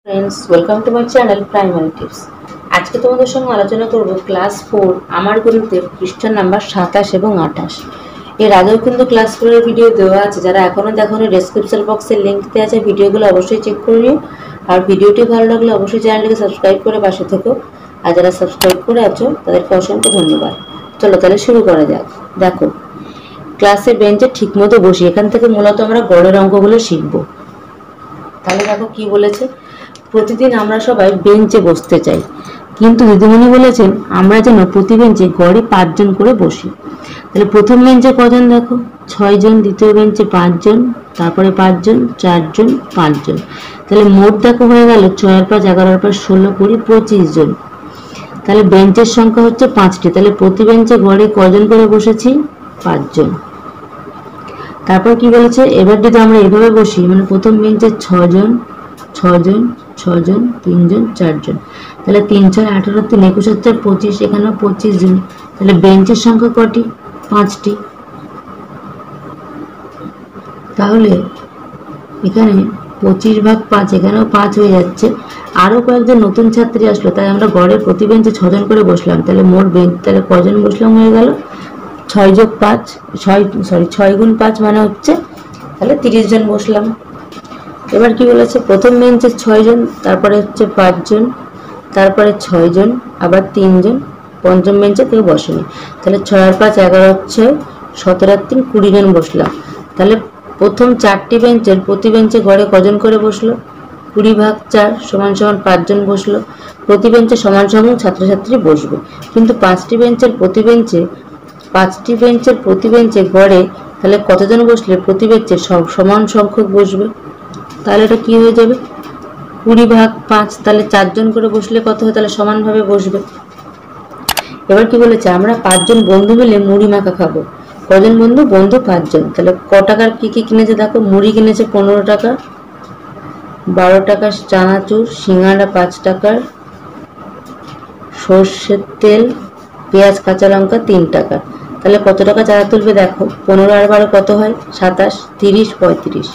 Friends welcome to my channel primary tips. आज के तुम्हारे संगे आलोचना करब क्लास 4 आमार गणिते पृष्ठ नम्बर 27 এবং 28। এর আগেও কিন্তু ক্লাস 4 এর ভিডিও দেওয়া আছে, যারা এখনো দেখোনি ডেসক্রিপশন বক্সে লিংক দেওয়া আছে, ভিডিওগুলো অবশ্যই চেক করে নিও। আর ভিডিওটি ভালো লাগলে অবশ্যই চ্যানেলটিকে সাবস্ক্রাইব করে পাশে থেকো। আর যারা সাবস্ক্রাইব করে আছো তাদেরকে অসংখ্য ধন্যবাদ। চলো তাহলে শুরু করা যাক। দেখো ক্লাসে বেঞ্চে ঠিকমতো বসি, এখান থেকে মূলত আমরা গড়ের অঙ্কগুলো শিখব। তাহলে দেখো কি বলেছে, প্রতিদিন আমরা সবাই বেঞ্চে বসতে চাই, কিন্তু দিদিমণি বলেছেন আমরা যেন প্রতি বেঞ্চে গড়ে 5 জন করে বসি। তাহলে প্রথম বেঞ্চে কজন, দেখো 6 জন, দ্বিতীয় বেঞ্চে 5 জন, তারপরে 5 জন, 4 জন, 5 জন। তাহলে মোট দেখো হয়ে গেল 6 আর 5 11 আর 5 16 20 25 জন। তাহলে বেঞ্চের সংখ্যা হচ্ছে 5টি। তাহলে প্রতি বেঞ্চে গড়ে কজন করে বসেছি? 5 জন। তারপর কি বলেছে, এবার যদি আমরা এভাবে বসি, মানে প্রথম বেঞ্চে 6 জন 6 জন 6 জন 3 জন 4 জন, তাহলে 3 6 18 3 21 4 25, এখানে 25 জন। তাহলে বেঞ্চের সংখ্যা কটি? 5টি। তাহলে এখানে 25 ভাগ 5, এখানেও 5 হয়ে যাচ্ছে। আরো কয়েকজন নতুন ছাত্রী আসলো, তাই আমরা গড়ে প্রতি বেঞ্চে 6 জন করে বসলাম। তাহলে মোট বেঞ্চ তাহলে কজন বসলাম হয়ে গেল 6 যোগ 5 6 গুণ 5 মানে হচ্ছে তাহলে 30 জন বসলাম। এবার কি বলেছে, প্রথম বেঞ্চে 6 জন, তারপরে হচ্ছে 5 জন, তারপরে 6 জন, আবার 3 জন, পঞ্চম বেঞ্চে কেউ বসেনি। তাহলে 6 আর 5 11 হচ্ছে 17 আর 3 20 জন বসলাম। তাহলে প্রথম 4টি বেঞ্চের প্রতি বেঞ্চে গড়ে কজন করে বসলো? 20 ভাগ 4 সমান সমান 5 জন বসলো। প্রতি বেঞ্চে সমান সংখ্যক ছাত্রছাত্রী বসবে, কিন্তু 5টি বেঞ্চের প্রতি বেঞ্চে গড়ে তাহলে কতজন বসলে প্রতি বেঞ্চে সমান সংখ্যক বসবে? তাহলে এটা কি হয়ে যাবে, 20 ভাগ 5, তাহলে 4 জন করে বসলে কত হয়? তাহলে সমানভাবে বসবে। এবার কি বলেছে, আমরা 5 জন বন্ধু মিলে মুড়ি মাখা খাবো। কজন বন্ধু? বন্ধু 5 জন। তাহলে ক টাকার কি কি কিনেছে দেখো, মুড়ি কিনেছে 15 টাকা, 12 টাকার চানাচুর, সিঙ্গাড়া 5 টাকার, সর্ষের তেল, পেঁয়াজ কাঁচা লঙ্কা 3 টাকা। তাহলে কত টাকা চাঁদা তুলবে দেখো, 15 আর 12 কত হয়? 27, 30 35।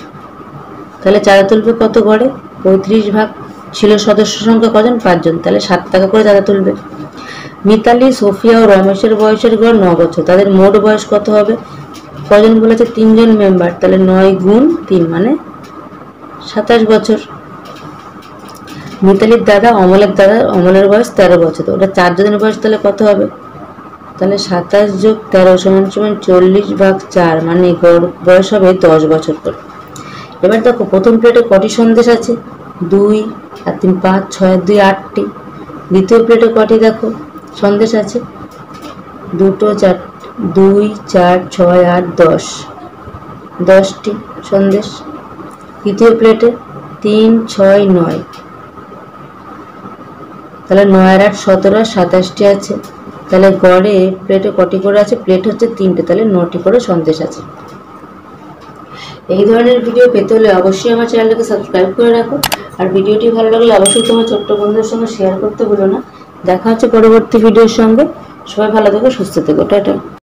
তাহলে চাঁদা তুলবে কত গড়ে? 35 ভাগ ছিল সদস্য সংখ্যা কজন? 5 জন। তাহলে 7 টাকা করে চাঁদা তুলবে। মিতালি, সোফিয়া ও রমেশের বয়সের গড় 9 বছর, তাদের মোট বয়স কত হবে? কজন বলেছে? 3 জন মেম্বার, তাহলে 9 গুণ 3 মানে 27 বছর। মিতালির দাদা অমলের বয়স 13 বছর, তো ওটা 4 জনের বয়স, তাহলে কত হবে? তাহলে 27 যোগ 13 সমান 40 ভাগ 4 মানে গড় বয়স হবে 10 বছর করে। এবার দেখো প্রথম প্লেটে কটি সন্দেশ আছে? 2 আর 3 5, 6 আর 2 8টি। দ্বিতীয় প্লেটে কটি দেখো সন্দেশ আছে? 2 4 2 4 6 8 10, 10টি সন্দেশ। তৃতীয় প্লেটে 3 6 9, তাহলে 9 আর 8 17 আর 27টি আছে। তাহলে গড়ে প্লেটে কটি করে আছে? প্লেট হচ্ছে 3টে, তাহলে 9টি করে সন্দেশ আছে। এই ধরনের ভিডিও পেতে হলে অবশ্যই আমার চ্যানেলটাকে সাবস্ক্রাইব করে রাখো। আর ভিডিওটি ভালো লাগলে অবশ্যই তোমার ছোট্ট বন্ধুদের সঙ্গে শেয়ার করতে ভুলো না। দেখা হচ্ছে পরবর্তী ভিডিওর সঙ্গে। সবাই ভালো থেকো, সুস্থ থেকো, টাটা।